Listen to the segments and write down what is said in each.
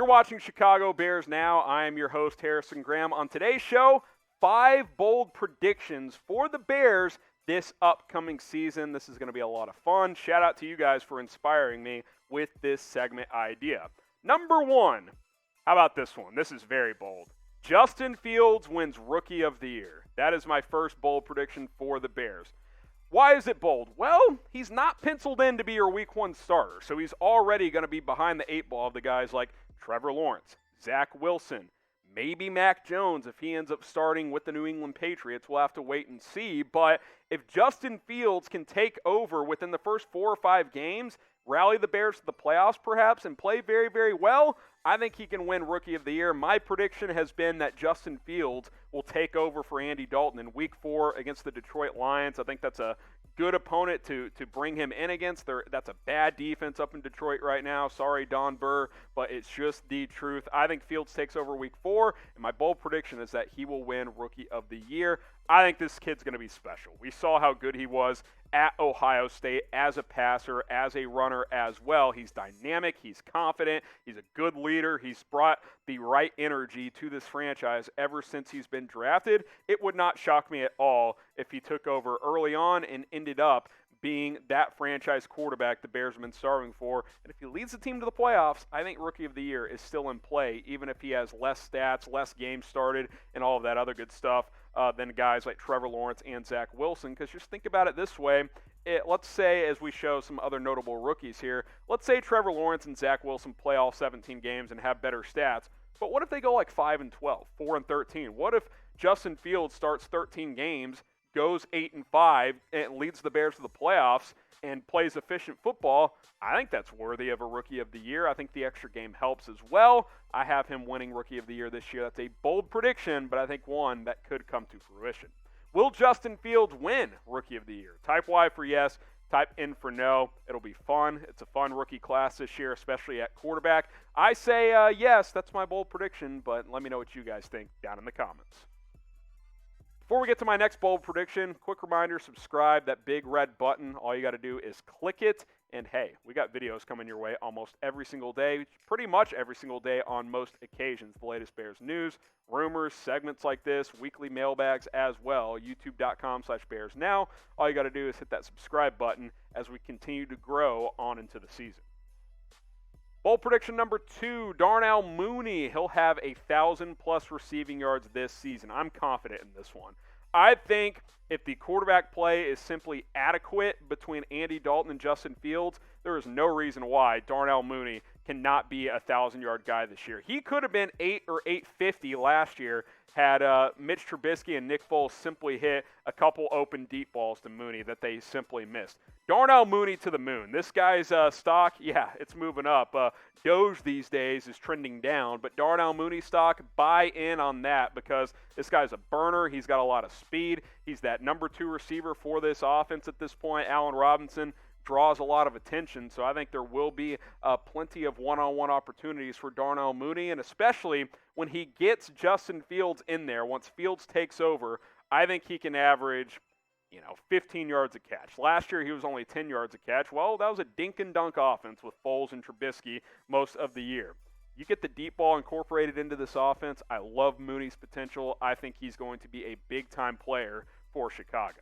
You're watching Chicago Bears Now. I am your host, Harrison Graham. On today's show, 5 bold predictions for the Bears this upcoming season. This is going to be a lot of fun. Shout out to you guys for inspiring me with this segment idea. Number 1, how about this one? This is very bold. Justin Fields wins Rookie of the Year. That is my first bold prediction for the Bears. Why is it bold? Well, he's not penciled in to be your Week 1 starter, so he's already going to be behind the 8 ball of the guys like Trevor Lawrence, Zach Wilson, maybe Mac Jones if he ends up starting with the New England Patriots. We'll have to wait and see. But if Justin Fields can take over within the first 4 or 5 games, rally the Bears to the playoffs perhaps, and play very, very well, I think he can win Rookie of the Year. My prediction has been that Justin Fields will take over for Andy Dalton in Week 4 against the Detroit Lions. I think that's a good opponent to bring him in against. That's a bad defense up in Detroit right now. Sorry, Don Burr, but it's just the truth. I think Fields takes over Week 4, and my bold prediction is that he will win Rookie of the Year. I think this kid's going to be special. We saw how good he was at Ohio State as a passer, as a runner as well. He's dynamic. He's confident. He's a good leader. He's brought the right energy to this franchise ever since he's been drafted. It would not shock me at all if he took over early on and ended up being that franchise quarterback the Bears have been starving for. And if he leads the team to the playoffs, I think Rookie of the Year is still in play, even if he has less stats, less games started, and all of that other good stuff than guys like Trevor Lawrence and Zach Wilson. Because just think about it this way. Let's say, as we show some other notable rookies here, let's say Trevor Lawrence and Zach Wilson play all 17 games and have better stats. But what if they go like 5-12, 4-13? What if Justin Fields starts 13 games, goes 8-5, and leads the Bears to the playoffs and plays efficient football? I think that's worthy of a Rookie of the Year. I think the extra game helps as well. I have him winning Rookie of the Year this year. That's a bold prediction, but I think one that could come to fruition. Will Justin Fields win Rookie of the Year? Type Y for yes, type N for no. It'll be fun. It's a fun rookie class this year, especially at quarterback. I say yes, that's my bold prediction, but let me know what you guys think down in the comments. Before we get to my next bold prediction, quick reminder, subscribe, that big red button. All you got to do is click it. And hey, we got videos coming your way almost every single day, pretty much every single day on most occasions. The latest Bears news, rumors, segments like this, weekly mailbags as well. YouTube.com/BearsNow. All you got to do is hit that subscribe button as we continue to grow on into the season. Bold prediction number 2, Darnell Mooney. He'll have 1,000+ receiving yards this season. I'm confident in this one. I think if the quarterback play is simply adequate between Andy Dalton and Justin Fields, there is no reason why Darnell Mooney cannot be a 1,000-yard guy this year. He could have been 8 or 850 last year had Mitch Trubisky and Nick Foles simply hit a couple open deep balls to Mooney that they simply missed. Darnell Mooney to the moon. This guy's stock, yeah, it's moving up. Doge these days is trending down, but Darnell Mooney stock, buy in on that because this guy's a burner. He's got a lot of speed. He's that number 2 receiver for this offense at this point. Allen Robinson draws a lot of attention, so I think there will be plenty of one-on-one opportunities for Darnell Mooney, and especially when he gets Justin Fields in there, once Fields takes over, I think he can average 15 yards a catch. Last year, he was only 10 yards a catch. Well, that was a dink-and-dunk offense with Foles and Trubisky most of the year. You get the deep ball incorporated into this offense. I love Mooney's potential. I think he's going to be a big-time player for Chicago.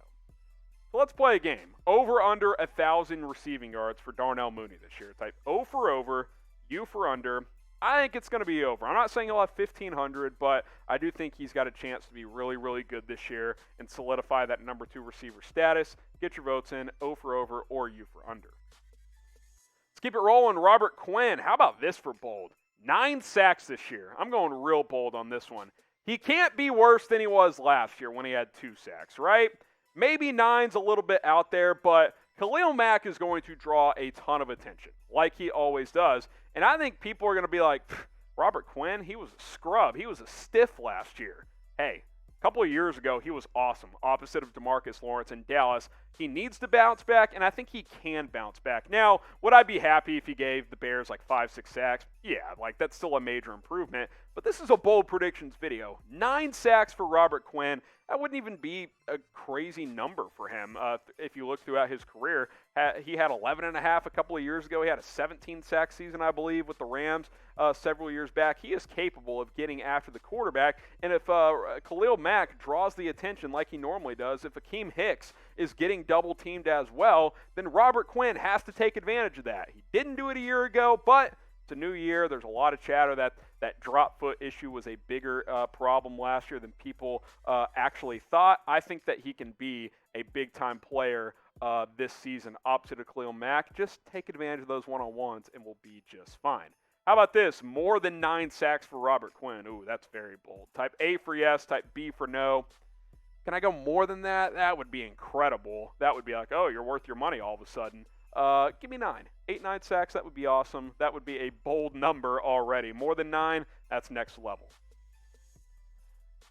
So let's play a game. Over under 1,000 receiving yards for Darnell Mooney this year. Type O for over, U for under. I think it's going to be over. I'm not saying he'll have 1,500, but I do think he's got a chance to be really, really good this year and solidify that number 2 receiver status. Get your votes in, O for over or U for under. Let's keep it rolling. Robert Quinn. How about this for bold? 9 sacks this year. I'm going real bold on this one. He can't be worse than he was last year when he had 2 sacks, right? Maybe 9's a little bit out there, but Khalil Mack is going to draw a ton of attention, like he always does. And I think people are going to be like, Robert Quinn, he was a scrub. He was a stiff last year. Hey, a couple of years ago, he was awesome, opposite of DeMarcus Lawrence in Dallas. He needs to bounce back, and I think he can bounce back. Now, would I be happy if he gave the Bears like 5-6 sacks? Yeah, like that's still a major improvement. But this is a bold predictions video. 9 sacks for Robert Quinn. That wouldn't even be a crazy number for him if you look throughout his career. He had 11.5 a couple of years ago. He had a 17-sack season, I believe, with the Rams several years back. He is capable of getting after the quarterback. And if Khalil Mack draws the attention like he normally does, if Akeem Hicks is getting double-teamed as well, then Robert Quinn has to take advantage of that. He didn't do it a year ago, but it's a new year. There's a lot of chatter that drop foot issue was a bigger problem last year than people actually thought. I think that he can be a big-time player this season opposite of Khalil Mack. Just take advantage of those one-on-ones and we'll be just fine. How about this? More than 9 sacks for Robert Quinn. Ooh, that's very bold. Type A for yes, type B for no. Can I go more than that? That would be incredible. That would be like, oh, you're worth your money all of a sudden. Give me 9. 8-9 sacks, that would be awesome. That would be a bold number already. More than 9, that's next level.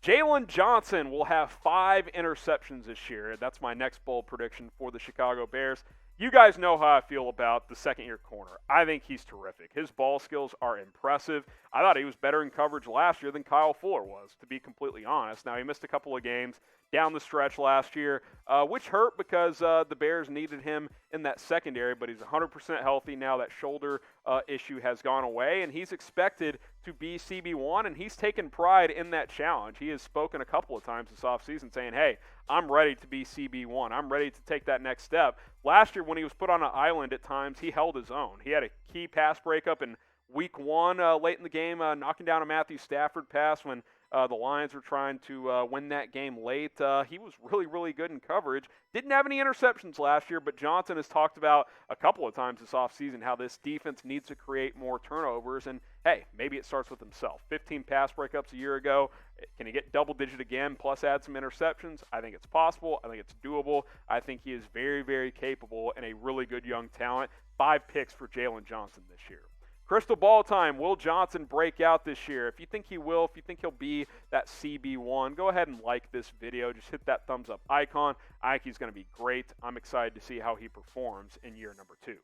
Jaylon Johnson will have 5 interceptions this year. That's my next bold prediction for the Chicago Bears. You guys know how I feel about the second-year corner. I think he's terrific. His ball skills are impressive. I thought he was better in coverage last year than Kyle Fuller was, to be completely honest. Now, he missed a couple of games down the stretch last year, which hurt because the Bears needed him in that secondary, but he's 100% healthy now. That shoulder issue has gone away, and he's expected to be CB1, and he's taken pride in that challenge. He has spoken a couple of times this offseason saying, hey, I'm ready to be CB1. I'm ready to take that next step. Last year when he was put on an island at times, he held his own. He had a key pass breakup in Week 1 late in the game, knocking down a Matthew Stafford pass when the Lions were trying to win that game late. He was really, really good in coverage. Didn't have any interceptions last year, but Johnson has talked about a couple of times this offseason how this defense needs to create more turnovers. And, hey, maybe it starts with himself. 15 pass breakups a year ago. Can he get double-digit again plus add some interceptions? I think it's possible. I think it's doable. I think he is very, very capable and a really good young talent. 5 picks for Jaylon Johnson this year. Crystal ball time. Will Johnson break out this year? If you think he will, if you think he'll be that CB1, go ahead and like this video. Just hit that thumbs up icon. I think he's going to be great. I'm excited to see how he performs in year number 2.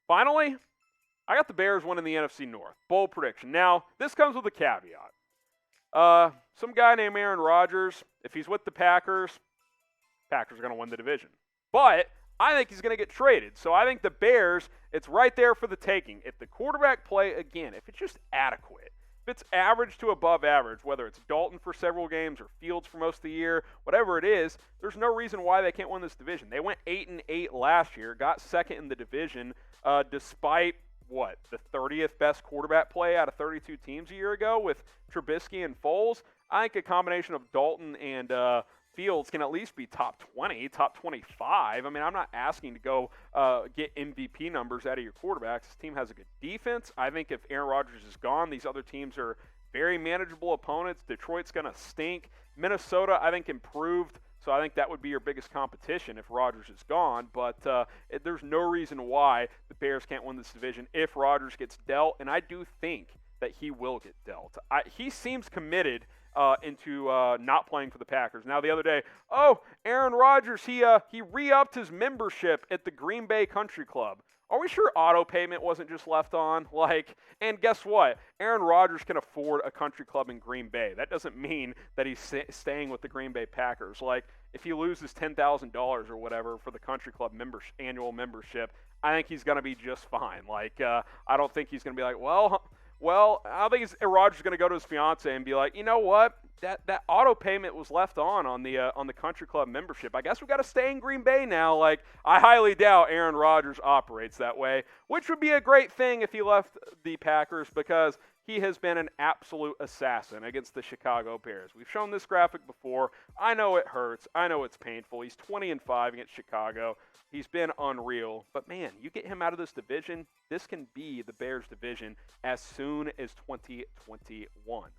Finally, I got the Bears winning the NFC North. Bold prediction. Now, this comes with a caveat. Some guy named Aaron Rodgers, if he's with the Packers are going to win the division. But I think he's going to get traded. So I think the Bears, it's right there for the taking. If the quarterback play, again, if it's just adequate, if it's average to above average, whether it's Dalton for several games or Fields for most of the year, whatever it is, there's no reason why they can't win this division. They went 8-8 last year, got second in the division, despite, the 30th best quarterback play out of 32 teams a year ago with Trubisky and Foles. I think a combination of Dalton and Fields can at least be top 20, top 25. I mean, I'm not asking to go get MVP numbers out of your quarterbacks. This team has a good defense. I think if Aaron Rodgers is gone, these other teams are very manageable opponents. Detroit's going to stink. Minnesota, I think, improved. So I think that would be your biggest competition if Rodgers is gone. But there's no reason why the Bears can't win this division if Rodgers gets dealt. And I do think that he will get dealt. He seems committed into not playing for the Packers. Now, the other day, Aaron Rodgers, he re-upped his membership at the Green Bay Country Club. Are we sure auto payment wasn't just left on? And guess what? Aaron Rodgers can afford a country club in Green Bay. That doesn't mean that he's staying with the Green Bay Packers. If he loses $10,000 or whatever for the country club annual membership, I think he's going to be just fine. I don't think he's going to be like, well, I don't think Rodgers is going to go to his fiance and be like, you know what? That auto payment was left on the country club membership. I guess we got to stay in Green Bay now. I highly doubt Aaron Rodgers operates that way, which would be a great thing if he left the Packers because he has been an absolute assassin against the Chicago Bears. We've shown this graphic before. I know it hurts. I know it's painful. He's 20-5 against Chicago. He's been unreal. But, man, you get him out of this division, this can be the Bears division as soon as 2021.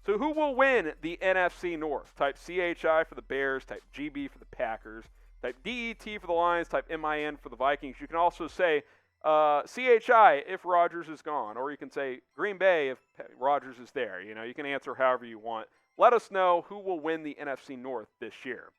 So who will win the NFC North? Type CHI for the Bears, type GB for the Packers, type DET for the Lions, type MIN for the Vikings. You can also say CHI if Rodgers is gone, or you can say Green Bay if Rodgers is there. You can answer however you want. Let us know who will win the NFC North this year.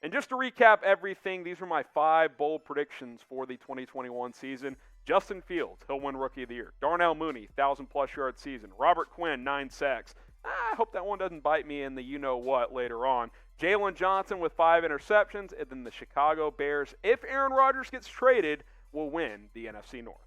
And just to recap everything, these are my 5 bold predictions for the 2021 season. Justin Fields, he'll win Rookie of the Year. Darnell Mooney, 1,000-plus yard season. Robert Quinn, 9 sacks. I hope that one doesn't bite me in the you-know-what later on. Jaylon Johnson with 5 interceptions. And then the Chicago Bears, if Aaron Rodgers gets traded, will win the NFC North.